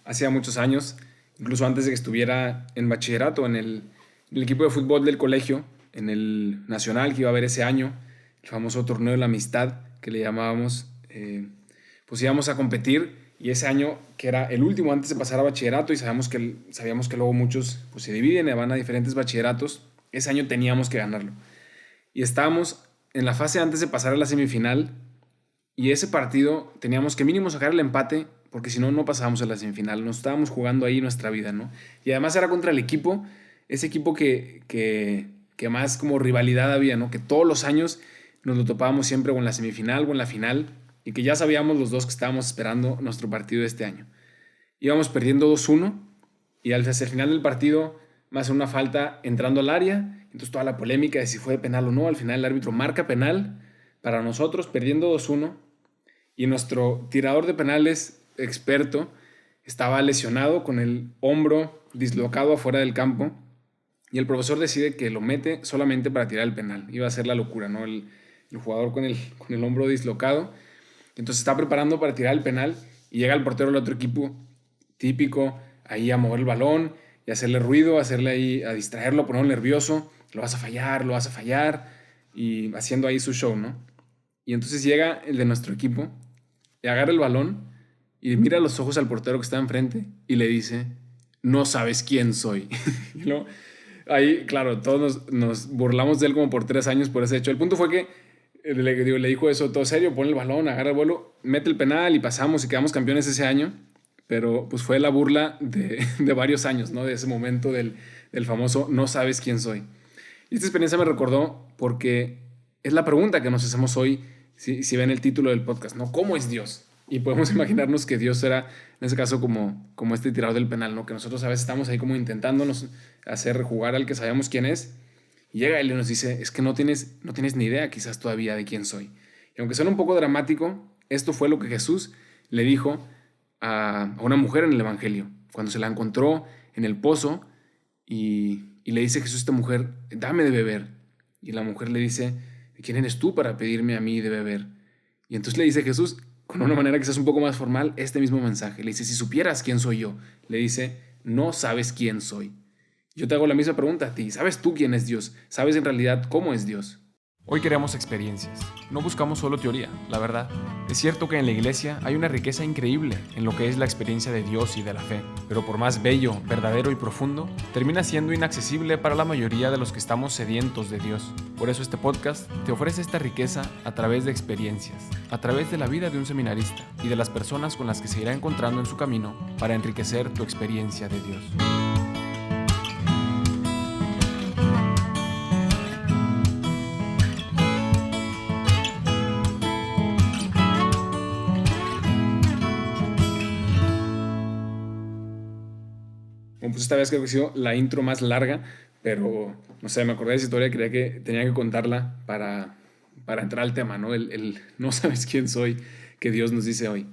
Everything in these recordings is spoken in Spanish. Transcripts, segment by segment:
hacía muchos años, incluso antes de que estuviera en bachillerato, en el equipo de fútbol del colegio, en el nacional que iba a haber ese año, el famoso torneo de la amistad que le llamábamos, pues íbamos a competir y ese año, que era el último antes de pasar a bachillerato y sabíamos que luego muchos pues, se dividen y van a diferentes bachilleratos, ese año teníamos que ganarlo. Y estábamos en la fase antes de pasar a la semifinal y ese partido teníamos que mínimo sacar el empate porque si no, no pasábamos a la semifinal. Nos estábamos jugando ahí nuestra vida, ¿no? Y además era contra el equipo, ese equipo que más como rivalidad había, ¿no? Que todos los años nos lo topábamos siempre o en la semifinal o en la final y que ya sabíamos los dos que estábamos esperando nuestro partido de este año. Íbamos perdiendo 2-1 y hacia el final del partido me hace una falta entrando al área. Entonces toda la polémica de si fue penal o no. Al final el árbitro marca penal para nosotros, perdiendo 2-1. Y nuestro tirador de penales experto estaba lesionado con el hombro dislocado afuera del campo. Y el profesor decide que lo mete solamente para tirar el penal. Iba a ser la locura, ¿no? El jugador con el hombro dislocado. Entonces está preparando para tirar el penal y llega el portero del otro equipo, típico, ahí a mover el balón y hacerle ruido, hacerle ahí, a distraerlo, ponerlo nervioso. Lo vas a fallar, y haciendo ahí su show, ¿no? Y entonces llega el de nuestro equipo y agarra el balón y mira a los ojos al portero que está enfrente y le dice, no sabes quién soy. Y luego, ahí, claro, todos nos burlamos de él como por 3 años por ese hecho. El punto fue que le dijo eso todo serio, pone el balón, agarra el vuelo, mete el penal y pasamos y quedamos campeones ese año. Pero pues fue la burla de varios años, ¿no? De ese momento del famoso no sabes quién soy. Y esta experiencia me recordó porque es la pregunta que nos hacemos hoy si ven el título del podcast, ¿no? ¿Cómo es Dios? Y podemos imaginarnos que Dios era, en ese caso, como este tirador del penal, ¿no? Que nosotros a veces estamos ahí como intentándonos hacer jugar al que sabemos quién es. Y llega él y nos dice, es que no tienes ni idea quizás todavía de quién soy. Y aunque suena un poco dramático, esto fue lo que Jesús le dijo a una mujer en el Evangelio, cuando se la encontró en el pozo y le dice Jesús a esta mujer, dame de beber. Y la mujer le dice, ¿quién eres tú para pedirme a mí de beber? Y entonces le dice Jesús, con una manera quizás un poco más formal, este mismo mensaje. Le dice, si supieras quién soy yo, le dice, no sabes quién soy. Yo te hago la misma pregunta a ti, ¿sabes tú quién es Dios? ¿Sabes en realidad cómo es Dios? Hoy queremos experiencias, no buscamos solo teoría, la verdad. Es cierto que en la iglesia hay una riqueza increíble en lo que es la experiencia de Dios y de la fe, pero por más bello, verdadero y profundo, termina siendo inaccesible para la mayoría de los que estamos sedientos de Dios. Por eso este podcast te ofrece esta riqueza a través de experiencias, a través de la vida de un seminarista y de las personas con las que se irá encontrando en su camino para enriquecer tu experiencia de Dios. Bueno, pues esta vez creo que ha sido la intro más larga, pero no sé, me acordé de esa historia y creía que tenía que contarla para entrar al tema, ¿no? El no sabes quién soy que Dios nos dice hoy.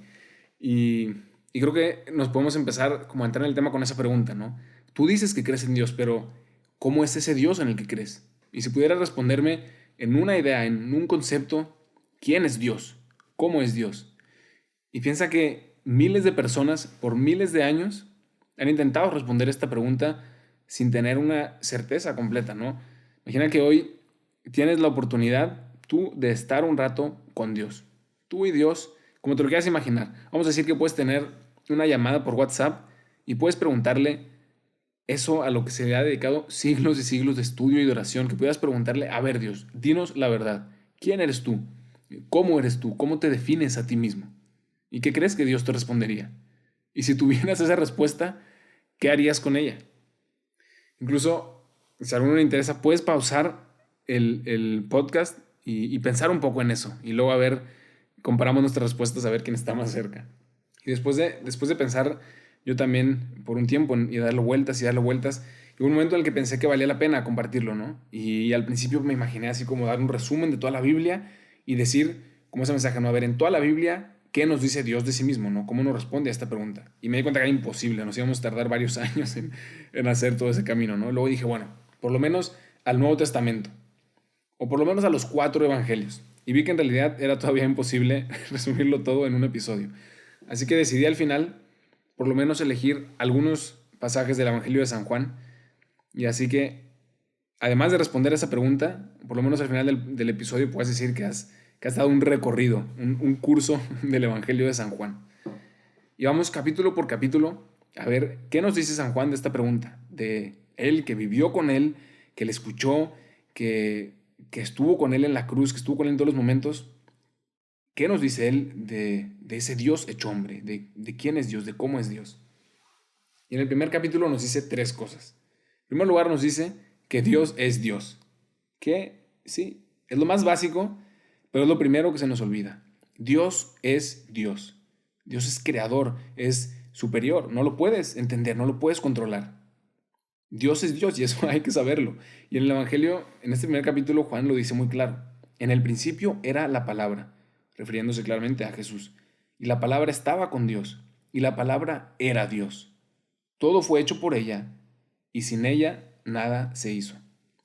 Y, y creo que nos podemos empezar como a entrar en el tema con esa pregunta, ¿no? Tú dices que crees en Dios, pero ¿cómo es ese Dios en el que crees? Y si pudieras responderme en una idea, en un concepto, ¿quién es Dios? ¿Cómo es Dios? Y piensa que miles de personas por miles de años han intentado responder esta pregunta sin tener una certeza completa, ¿no? Imagina que hoy tienes la oportunidad tú de estar un rato con Dios. Tú y Dios, como te lo quieras imaginar. Vamos a decir que puedes tener una llamada por WhatsApp y puedes preguntarle eso a lo que se le ha dedicado siglos y siglos de estudio y de oración, que puedas preguntarle, a ver Dios, dinos la verdad. ¿Quién eres tú? ¿Cómo eres tú? ¿Cómo te defines a ti mismo? ¿Y qué crees que Dios te respondería? Y si tuvieras esa respuesta, ¿qué harías con ella? Incluso, si a alguno le interesa, puedes pausar el podcast y pensar un poco en eso. Y luego a ver, comparamos nuestras respuestas a ver quién está más cerca. Y después de pensar, yo también por un tiempo y darle vueltas, hubo un momento en el que pensé que valía la pena compartirlo, ¿no? Y al principio me imaginé así como dar un resumen de toda la Biblia y decir, como ese mensaje, no, a ver, en toda la Biblia, ¿qué nos dice Dios de sí mismo, no? ¿Cómo nos responde a esta pregunta? Y me di cuenta que era imposible, nos íbamos a tardar varios años en hacer todo ese camino, ¿no? Luego dije, bueno, por lo menos al Nuevo Testamento, o por lo menos a los 4 evangelios. Y vi que en realidad era todavía imposible resumirlo todo en un episodio. Así que decidí al final por lo menos elegir algunos pasajes del Evangelio de San Juan. Y así que, además de responder a esa pregunta, por lo menos al final del episodio puedes decir que has dado un recorrido, un curso del Evangelio de San Juan. Y vamos capítulo por capítulo a ver qué nos dice San Juan de esta pregunta, de él que vivió con él, que le escuchó, que estuvo con él en la cruz, que estuvo con él en todos los momentos. ¿Qué nos dice él de ese Dios hecho hombre? De quién es Dios, de cómo es Dios. Y en el primer capítulo nos dice 3 cosas. En primer lugar nos dice que Dios es Dios. Que sí, es lo más básico, pero es lo primero que se nos olvida. Dios es Dios. Dios es creador, es superior. No lo puedes entender, no lo puedes controlar. Dios es Dios y eso hay que saberlo. Y en el Evangelio, en este primer capítulo, Juan lo dice muy claro. En el principio era la palabra, refiriéndose claramente a Jesús. Y la palabra estaba con Dios. Y la palabra era Dios. Todo fue hecho por ella y sin ella nada se hizo.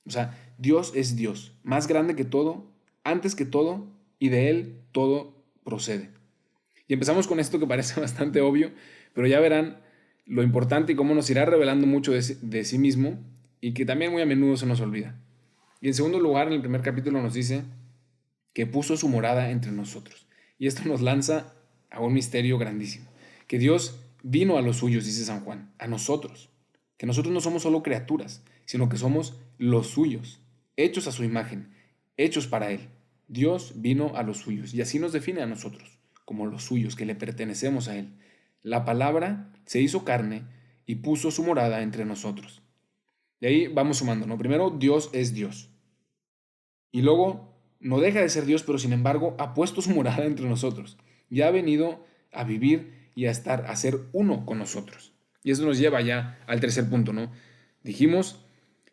O sea, Dios es Dios, más grande que todo, antes que todo, y de Él todo procede. Y empezamos con esto que parece bastante obvio, pero ya verán lo importante y cómo nos irá revelando mucho de sí mismo y que también muy a menudo se nos olvida. Y en segundo lugar, en el primer capítulo nos dice que puso su morada entre nosotros. Y esto nos lanza a un misterio grandísimo, que Dios vino a los suyos, dice San Juan, a nosotros, que nosotros no somos solo criaturas, sino que somos los suyos, hechos a su imagen, hechos para Él. Dios vino a los suyos y así nos define a nosotros, como los suyos, que le pertenecemos a Él. La palabra se hizo carne y puso su morada entre nosotros. Y ahí vamos sumando, ¿no? Primero, Dios es Dios. Y luego, no deja de ser Dios, pero sin embargo, ha puesto su morada entre nosotros. Y ha venido a vivir y a estar, a ser uno con nosotros. Y eso nos lleva ya al tercer punto, ¿no? Dijimos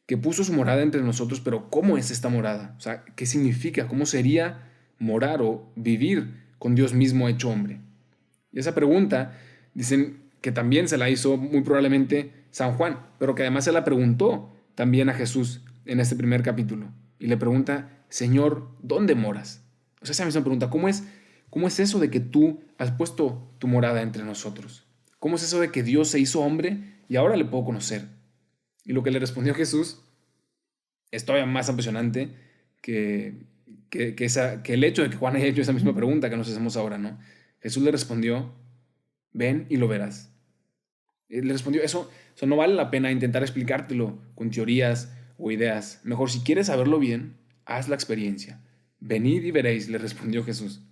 que puso su morada entre nosotros, pero ¿cómo es esta morada? O sea, ¿qué significa? ¿Cómo sería morar o vivir con Dios mismo hecho hombre? Y esa pregunta dicen que también se la hizo muy probablemente San Juan, pero que además se la preguntó también a Jesús en este primer capítulo. Y le pregunta, Señor, ¿dónde moras? O sea, esa misma pregunta, ¿cómo es eso de que tú has puesto tu morada entre nosotros? ¿Cómo es eso de que Dios se hizo hombre y ahora le puedo conocer? Y lo que le respondió Jesús es todavía más apasionante que el hecho de que Juan haya hecho esa misma pregunta que nos hacemos ahora, ¿no? Jesús le respondió, ven y lo verás. Le respondió, eso no vale la pena intentar explicártelo con teorías o ideas. Mejor, si quieres saberlo bien, haz la experiencia. Venid y veréis, le respondió Jesús.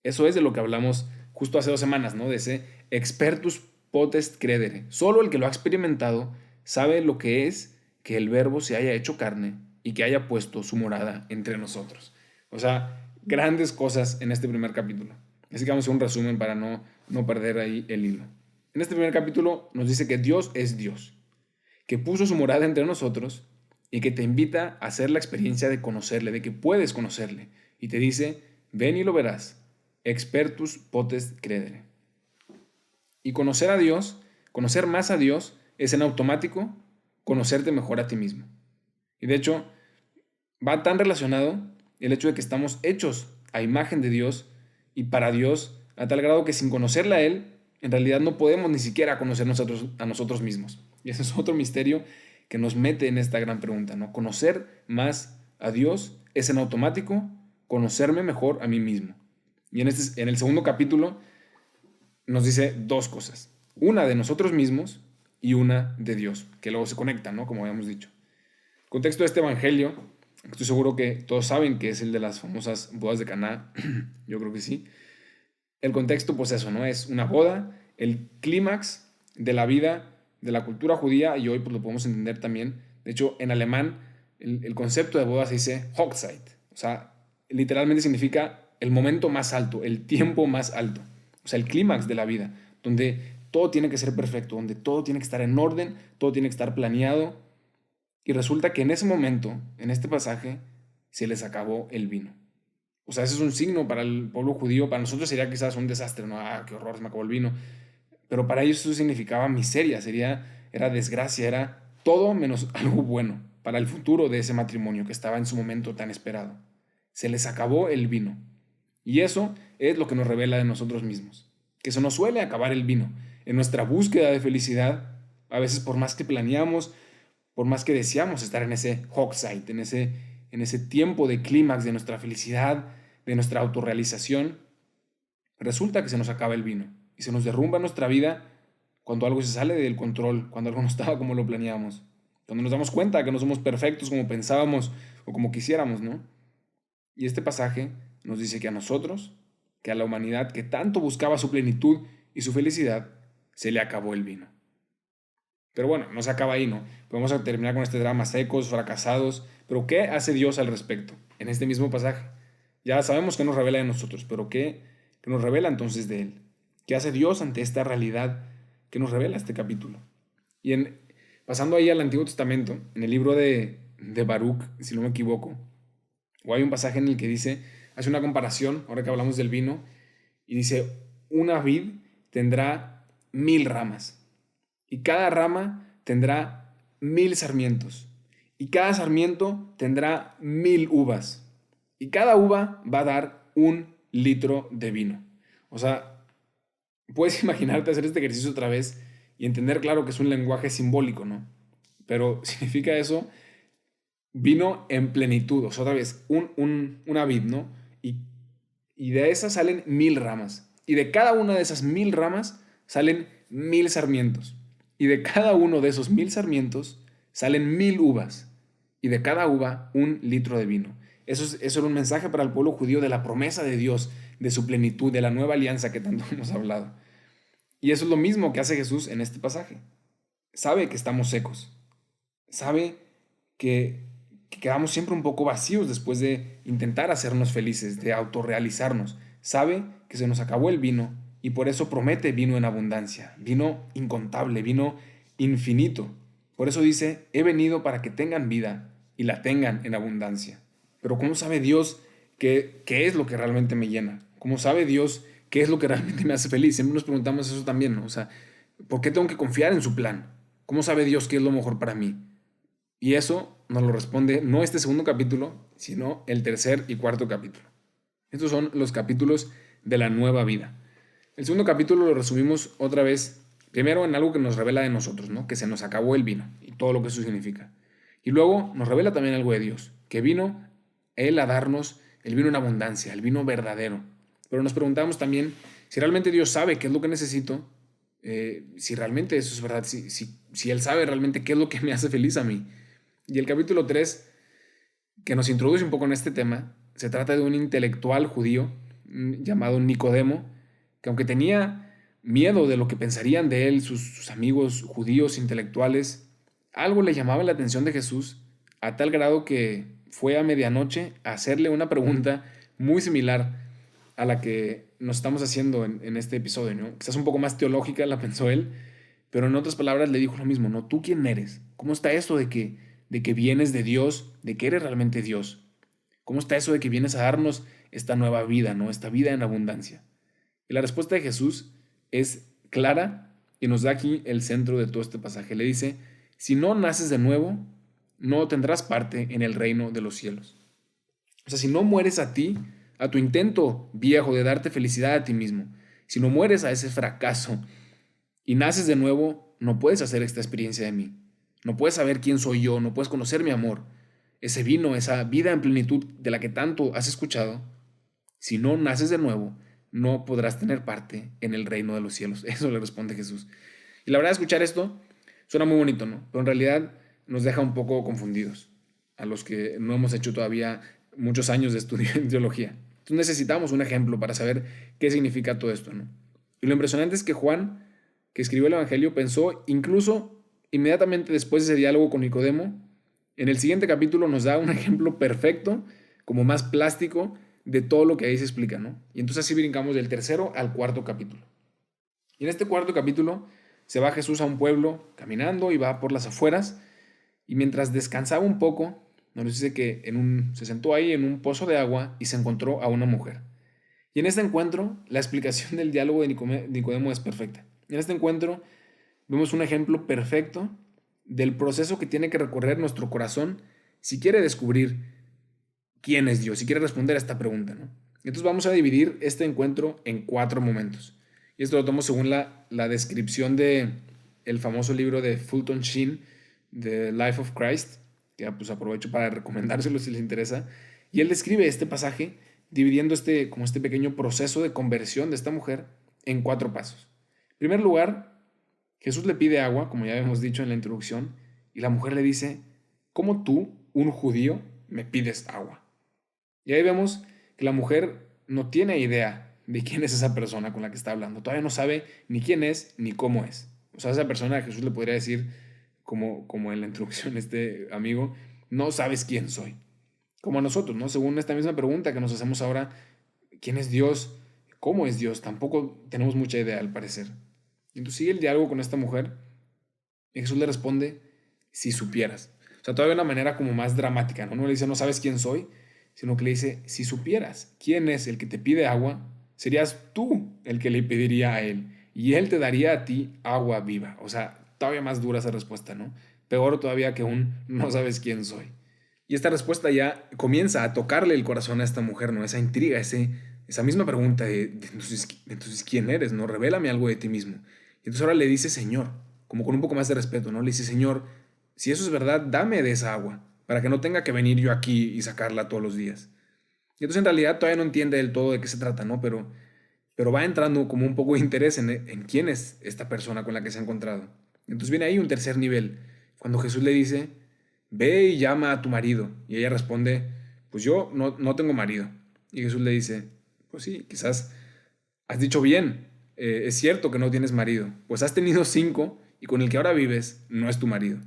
Eso es de lo que hablamos justo hace 2 semanas, ¿no? De ese expertus potest credere. Solo el que lo ha experimentado sabe lo que es que el Verbo se haya hecho carne y que haya puesto su morada entre nosotros. O sea, grandes cosas en este primer capítulo. Así que vamos a hacer un resumen para no perder ahí el hilo. En este primer capítulo nos dice que Dios es Dios, que puso su morada entre nosotros y que te invita a hacer la experiencia de conocerle, de que puedes conocerle. Y te dice, ven y lo verás, expertus potest credere. Y conocer a Dios, conocer más a Dios, es en automático conocerte mejor a ti mismo. Y de hecho, va tan relacionado el hecho de que estamos hechos a imagen de Dios y para Dios, a tal grado que sin conocerle a Él, en realidad no podemos ni siquiera conocernos a nosotros mismos. Y ese es otro misterio que nos mete en esta gran pregunta, ¿no? Conocer más a Dios es en automático conocerme mejor a mí mismo. Y en el segundo capítulo nos dice 2 cosas. Una de nosotros mismos y una de Dios, que luego se conectan, ¿no? Como habíamos dicho. El contexto de este evangelio, estoy seguro que todos saben que es el de las famosas bodas de Caná. Yo creo que sí. El contexto, pues eso, ¿no? Es una boda, el clímax de la vida de la cultura judía, y hoy pues lo podemos entender también. De hecho, en alemán, el concepto de boda se dice Hochzeit. O sea, literalmente significa el momento más alto, el tiempo más alto. O sea, el clímax de la vida, donde todo tiene que ser perfecto, donde todo tiene que estar en orden, todo tiene que estar planeado. Y resulta que en ese momento, en este pasaje, se les acabó el vino. O sea, ese es un signo para el pueblo judío. Para nosotros sería quizás un desastre, ¿no? Ah, qué horror, se me acabó el vino. Pero para ellos eso significaba miseria, era desgracia, era todo menos algo bueno para el futuro de ese matrimonio que estaba en su momento tan esperado. Se les acabó el vino. Y eso es lo que nos revela de nosotros mismos, que se nos suele acabar el vino. en nuestra búsqueda de felicidad, a veces por más que planeamos, por más que deseamos estar en ese Hawkside, en ese tiempo de clímax de nuestra felicidad, de nuestra autorrealización, resulta que se nos acaba el vino y se nos derrumba nuestra vida cuando algo se sale del control, cuando algo no estaba como lo planeábamos, cuando nos damos cuenta que no somos perfectos como pensábamos o como quisiéramos, ¿no? Y este pasaje nos dice que a nosotros, que a la humanidad que tanto buscaba su plenitud y su felicidad, se le acabó el vino. Pero bueno, no se acaba ahí, ¿no? Podemos terminar con este drama: secos, fracasados. Pero ¿qué hace Dios al respecto en este mismo pasaje? Ya sabemos que nos revela de nosotros, pero ¿qué nos revela entonces de Él? ¿Qué hace Dios ante esta realidad que nos revela este capítulo? Y pasando ahí al Antiguo Testamento, en el libro de Baruch, si no me equivoco, o hay un pasaje en el que hace una comparación, ahora que hablamos del vino, y dice: una vid tendrá 1000 ramas, y cada rama tendrá 1000 sarmientos, y cada sarmiento tendrá 1000 uvas, y cada uva va a dar 1 litro de vino. O sea, puedes imaginarte hacer este ejercicio otra vez y entender, claro, que es un lenguaje simbólico, ¿no? Pero significa eso: vino en plenitud, o sea, otra vez, una vid, ¿no? Y de esas salen 1000 ramas. Y de cada una de esas 1000 ramas salen 1000 sarmientos. Y de cada uno de esos 1000 sarmientos salen 1000 uvas. Y de cada uva 1 litro de vino. Eso era un mensaje para el pueblo judío de la promesa de Dios, de su plenitud, de la nueva alianza que tanto hemos hablado. Y eso es lo mismo que hace Jesús en este pasaje. Sabe que estamos secos. Sabe que quedamos siempre un poco vacíos después de intentar hacernos felices, de autorrealizarnos. Sabe que se nos acabó el vino y por eso promete vino en abundancia, vino incontable, vino infinito. Por eso dice: he venido para que tengan vida y la tengan en abundancia. Pero ¿cómo sabe Dios qué es lo que realmente me llena? ¿Cómo sabe Dios qué es lo que realmente me hace feliz? Siempre nos preguntamos eso también, ¿no? O sea, ¿por qué tengo que confiar en su plan? ¿Cómo sabe Dios qué es lo mejor para mí? Y eso nos lo responde no este segundo capítulo, sino el tercer y cuarto capítulo. Estos son los capítulos de la nueva vida. El segundo capítulo lo resumimos otra vez, primero en algo que nos revela de nosotros, ¿no? Que se nos acabó el vino y todo lo que eso significa. Y luego nos revela también algo de Dios, que vino Él a darnos el vino en abundancia, el vino verdadero. Pero nos preguntamos también si realmente Dios sabe qué es lo que necesito, si realmente eso es verdad, si Él sabe realmente qué es lo que me hace feliz a mí. Y el capítulo 3, que nos introduce un poco en este tema, se trata de un intelectual judío llamado Nicodemo, que aunque tenía miedo de lo que pensarían de él sus amigos judíos intelectuales, algo le llamaba la atención de Jesús a tal grado que fue a medianoche a hacerle una pregunta muy similar a la que nos estamos haciendo en este episodio, ¿no? Quizás un poco más teológica la pensó él, pero en otras palabras le dijo lo mismo, ¿no? ¿Tú quién eres? ¿Cómo está esto de que vienes de Dios, de que eres realmente Dios? ¿Cómo está eso de que vienes a darnos esta nueva vida, ¿no? Esta vida en abundancia. Y la respuesta de Jesús es clara y nos da aquí el centro de todo este pasaje. Le dice: si no naces de nuevo, no tendrás parte en el reino de los cielos. O sea, si no mueres a ti, a tu intento viejo de darte felicidad a ti mismo, si no mueres a ese fracaso y naces de nuevo, no puedes hacer esta experiencia de mí. No puedes saber quién soy yo, no puedes conocer mi amor, ese vino, esa vida en plenitud de la que tanto has escuchado. Si no naces de nuevo, no podrás tener parte en el reino de los cielos. Eso le responde Jesús. Y la verdad, escuchar esto suena muy bonito, ¿no? Pero en realidad nos deja un poco confundidos a los que no hemos hecho todavía muchos años de estudio en teología. Entonces necesitamos un ejemplo para saber qué significa todo esto, ¿no? Y lo impresionante es que Juan, que escribió el Evangelio, pensó incluso inmediatamente después de ese diálogo con Nicodemo, en el siguiente capítulo nos da un ejemplo perfecto, como más plástico, de todo lo que ahí se explica, ¿no? Y entonces así brincamos del tercero al cuarto capítulo. Y en este cuarto capítulo se va Jesús a un pueblo caminando y va por las afueras, y mientras descansaba un poco, nos dice que se sentó ahí en un pozo de agua y se encontró a una mujer. Y en este encuentro, la explicación del diálogo de Nicodemo es perfecta. En este encuentro vemos un ejemplo perfecto del proceso que tiene que recorrer nuestro corazón si quiere descubrir quién es Dios, si quiere responder a esta pregunta, ¿no? Entonces vamos a dividir este encuentro en 4 momentos. Y esto lo tomo según la descripción de el famoso libro de Fulton Sheen, The Life of Christ, que pues aprovecho para recomendárselo si les interesa. Y él describe este pasaje dividiendo como este pequeño proceso de conversión de esta mujer en 4 pasos. En primer lugar, Jesús le pide agua, como ya hemos dicho en la introducción, y la mujer le dice, ¿cómo tú, un judío, me pides agua? Y ahí vemos que la mujer no tiene idea de quién es esa persona con la que está hablando. Todavía no sabe ni quién es ni cómo es. O sea, esa persona a Jesús le podría decir, como en la introducción este amigo, no sabes quién soy. Como a nosotros, ¿no? Según esta misma pregunta que nos hacemos ahora, ¿quién es Dios? ¿Cómo es Dios? Tampoco tenemos mucha idea al parecer. Entonces sigue el diálogo con esta mujer y Jesús le responde, si supieras. O sea, todavía de una manera como más dramática, ¿no? No le dice, no sabes quién soy, sino que le dice, si supieras quién es el que te pide agua, serías tú el que le pediría a él y él te daría a ti agua viva. O sea, todavía más dura esa respuesta, ¿no? Peor todavía que un no sabes quién soy. Y esta respuesta ya comienza a tocarle el corazón a esta mujer, ¿no? Esa intriga, esa misma pregunta entonces, ¿quién eres? ¿No? Revélame algo de ti mismo. Y entonces ahora le dice Señor, como con un poco más de respeto, ¿no? Le dice, Señor, si eso es verdad, dame de esa agua, para que no tenga que venir yo aquí y sacarla todos los días. Y entonces en realidad todavía no entiende del todo de qué se trata, ¿no? Pero va entrando como un poco de interés en quién es esta persona con la que se ha encontrado. Entonces viene ahí un tercer nivel, cuando Jesús le dice, ve y llama a tu marido. Y ella responde, pues yo no tengo marido. Y Jesús le dice, pues sí, quizás has dicho bien, es cierto que no tienes marido, pues has tenido 5 y con el que ahora vives no es tu marido.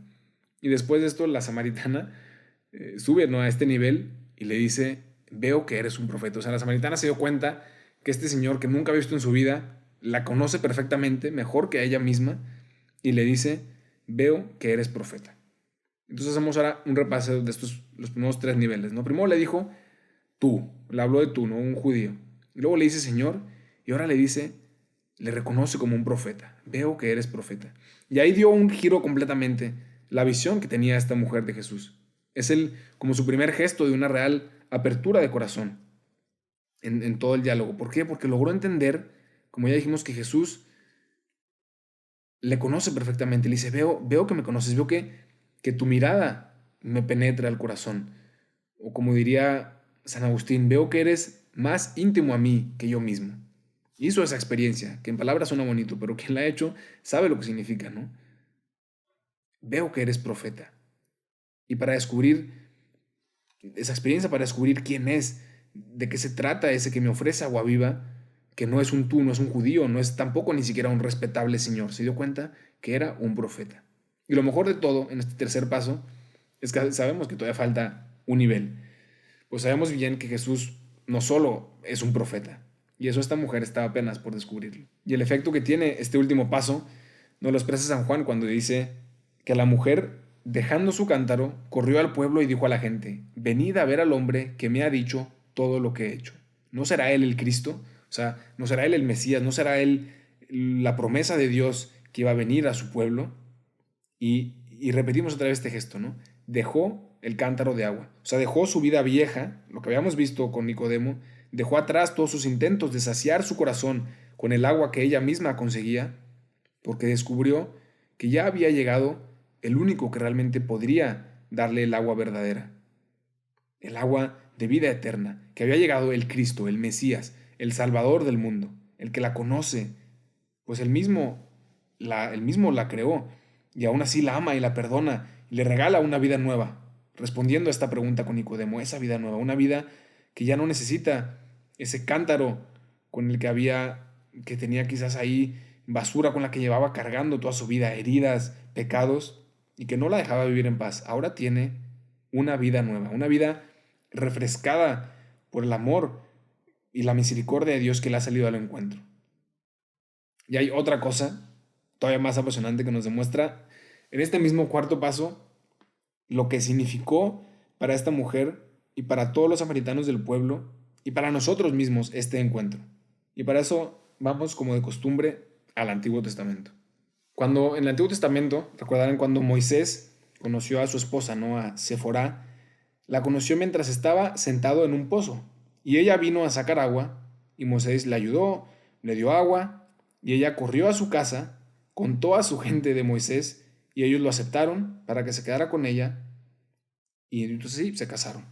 Y después de esto la samaritana sube, ¿no?, a este nivel y le dice, veo que eres un profeta. O sea, la samaritana se dio cuenta que este señor que nunca había visto en su vida la conoce perfectamente, mejor que a ella misma, y le dice, veo que eres profeta. Entonces hacemos ahora un repaso de los primeros 3 niveles, ¿no? Primero le dijo tú, le habló de tú, ¿no? Un judío. Y luego le dice Señor, y ahora le reconoce como un profeta. Veo que eres profeta. Y ahí dio un giro completamente la visión que tenía esta mujer de Jesús. Es como su primer gesto de una real apertura de corazón en todo el diálogo. ¿Por qué? Porque logró entender, como ya dijimos, que Jesús le conoce perfectamente. Le dice, veo que me conoces, veo que tu mirada me penetra el corazón. O como diría San Agustín, veo que eres más íntimo a mí que yo mismo. Hizo esa experiencia, que en palabras suena bonito, pero quien la ha hecho sabe lo que significa, ¿no? Veo que eres profeta. Y para descubrir esa experiencia, para descubrir quién es, de qué se trata ese que me ofrece agua viva, que no es un tú, no es un judío, no es tampoco ni siquiera un respetable señor, se dio cuenta que era un profeta. Y lo mejor de todo, en este tercer paso, es que sabemos que todavía falta un nivel. Pues sabemos bien que Jesús no solo es un profeta, y eso esta mujer estaba apenas por descubrirlo. Y el efecto que tiene este último paso nos lo expresa San Juan cuando dice que la mujer, dejando su cántaro, corrió al pueblo y dijo a la gente, venid a ver al hombre que me ha dicho todo lo que he hecho. ¿No será él el Cristo? O sea, ¿no será él el Mesías? ¿No será él la promesa de Dios que iba a venir a su pueblo? Y repetimos otra vez este gesto, ¿no? Dejó el cántaro de agua. O sea, dejó su vida vieja, lo que habíamos visto con Nicodemo, dejó atrás todos sus intentos de saciar su corazón con el agua que ella misma conseguía, porque descubrió que ya había llegado el único que realmente podría darle el agua verdadera, el agua de vida eterna, que había llegado el Cristo, el Mesías, el Salvador del mundo, el que la conoce, pues él mismo la creó y aún así la ama y la perdona y le regala una vida nueva, respondiendo a esta pregunta con Nicodemo, esa vida nueva, una vida que ya no necesita ese cántaro con el que tenía quizás ahí basura con la que llevaba cargando toda su vida, heridas, pecados, y que no la dejaba vivir en paz. Ahora tiene una vida nueva, una vida refrescada por el amor y la misericordia de Dios que le ha salido al encuentro. Y hay otra cosa todavía más apasionante que nos demuestra en este mismo cuarto paso lo que significó para esta mujer y para todos los samaritanos del pueblo y para nosotros mismos este encuentro. Y para eso vamos, como de costumbre, al Antiguo Testamento. Cuando en el Antiguo Testamento, recordarán cuando Moisés conoció a su esposa, ¿no?, a Sephora, la conoció mientras estaba sentado en un pozo y ella vino a sacar agua y Moisés le ayudó, le dio agua Y ella corrió a su casa, contó a su gente de Moisés, y ellos lo aceptaron para que se quedara con ella, y entonces sí, se casaron.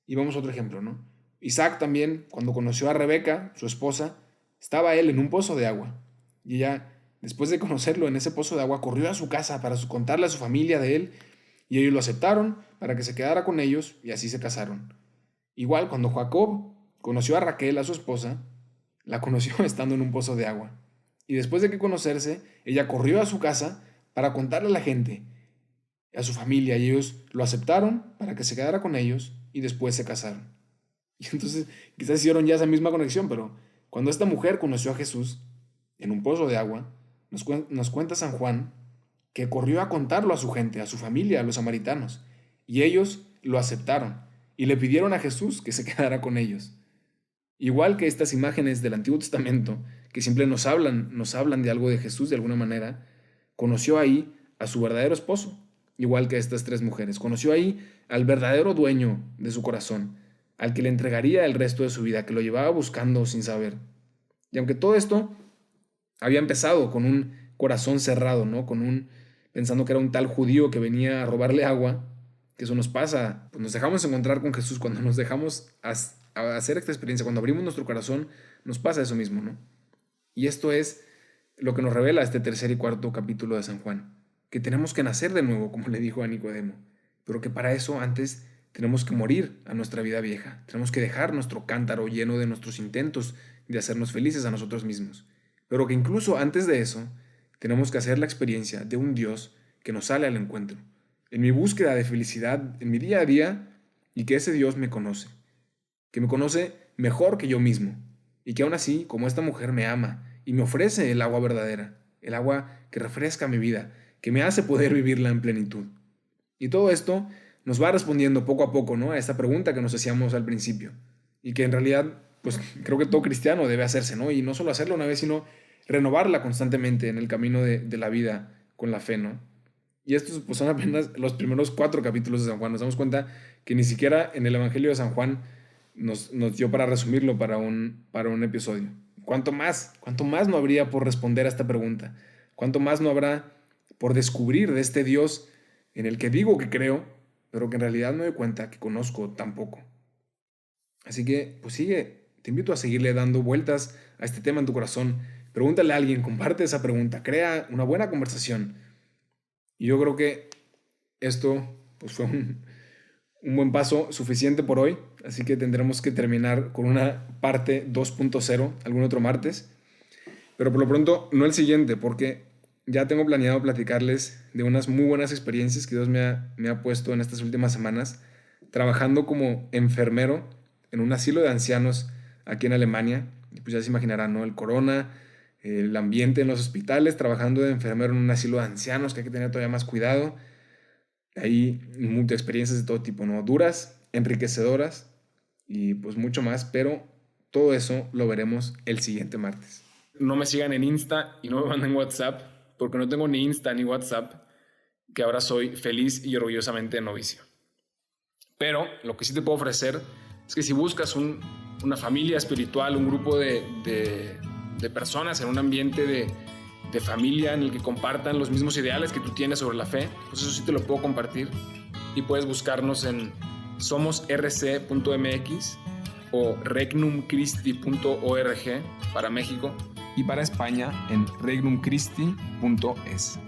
Y vamos a otro ejemplo, ¿no? Isaac también, cuando conoció a Rebeca, su esposa, estaba él en un pozo de agua. Y ella, después de conocerlo en ese pozo de agua, corrió a su casa para contarle a su familia de él, y ellos lo aceptaron para que se quedara con ellos, y así se casaron. Igual, cuando Jacob conoció a Raquel, a su esposa, la conoció estando en un pozo de agua. Y después de que conocerse, ella corrió a su casa para contarle a la gente, a su familia, y ellos lo aceptaron para que se quedara con ellos y después se casaron. Y entonces quizás hicieron ya esa misma conexión, pero cuando esta mujer conoció a Jesús en un pozo de agua, nos cuenta San Juan que corrió a contarlo a su gente, a su familia, a los samaritanos, y ellos lo aceptaron y le pidieron a Jesús que se quedara con ellos. Igual que estas imágenes del Antiguo Testamento, que siempre nos hablan de algo de Jesús de alguna manera, conoció ahí a su verdadero esposo, igual que estas tres mujeres. Conoció ahí al verdadero dueño de su corazón, al que le entregaría el resto de su vida, que lo llevaba buscando sin saber. Y aunque todo esto había empezado con un corazón cerrado, ¿no? Pensando que era un tal judío que venía a robarle agua, que eso nos pasa, pues nos dejamos encontrar con Jesús cuando nos dejamos a hacer esta experiencia, cuando abrimos nuestro corazón, nos pasa eso mismo, ¿no? Y esto es lo que nos revela este tercer y cuarto capítulo de San Juan, que tenemos que nacer de nuevo, como le dijo a Nicodemo, pero que para eso antes tenemos que morir a nuestra vida vieja, tenemos que dejar nuestro cántaro lleno de nuestros intentos de hacernos felices a nosotros mismos, pero que incluso antes de eso tenemos que hacer la experiencia de un Dios que nos sale al encuentro, en mi búsqueda de felicidad, en mi día a día, y que ese Dios me conoce, que me conoce mejor que yo mismo, y que aún así, como esta mujer, me ama y me ofrece el agua verdadera, el agua que refresca mi vida, que me hace poder vivirla en plenitud. Y todo esto nos va respondiendo poco a poco, ¿no? A esta pregunta que nos hacíamos al principio, y que en realidad, pues creo que todo cristiano debe hacerse, ¿no? Y no solo hacerlo una vez, sino renovarla constantemente en el camino de la vida con la fe, ¿no? Y estos pues, son apenas los primeros 4 capítulos de San Juan. Nos damos cuenta que ni siquiera en el Evangelio de San Juan nos dio para resumirlo para un episodio. ¿Cuánto más no habría por responder a esta pregunta? ¿Cuánto más no habrá por descubrir de este Dios en el que digo que creo, pero que en realidad me doy cuenta que conozco tan poco? Así que, pues te invito a seguirle dando vueltas a este tema en tu corazón. Pregúntale a alguien, comparte esa pregunta, crea una buena conversación. Y yo creo que esto pues, fue un buen paso suficiente por hoy, así que tendremos que terminar con una parte 2.0 algún otro martes, pero por lo pronto no el siguiente, porque ya tengo planeado platicarles de unas muy buenas experiencias que Dios me ha puesto en estas últimas semanas, trabajando como enfermero en un asilo de ancianos aquí en Alemania. Y pues ya se imaginarán, ¿no? El corona, el ambiente en los hospitales, trabajando de enfermero en un asilo de ancianos, que hay que tener todavía más cuidado. Hay muchas experiencias de todo tipo, ¿no? Duras, enriquecedoras y pues mucho más, pero todo eso lo veremos el siguiente martes. No me sigan en Insta y no me manden WhatsApp, porque no tengo ni Insta ni WhatsApp, que ahora soy feliz y orgullosamente novicio. Pero lo que sí te puedo ofrecer es que si buscas una familia espiritual, un grupo de personas en un ambiente de familia en el que compartan los mismos ideales que tú tienes sobre la fe, pues eso sí te lo puedo compartir y puedes buscarnos en somosrc.mx o regnumchristi.org para México y para España en regnumchristi.es.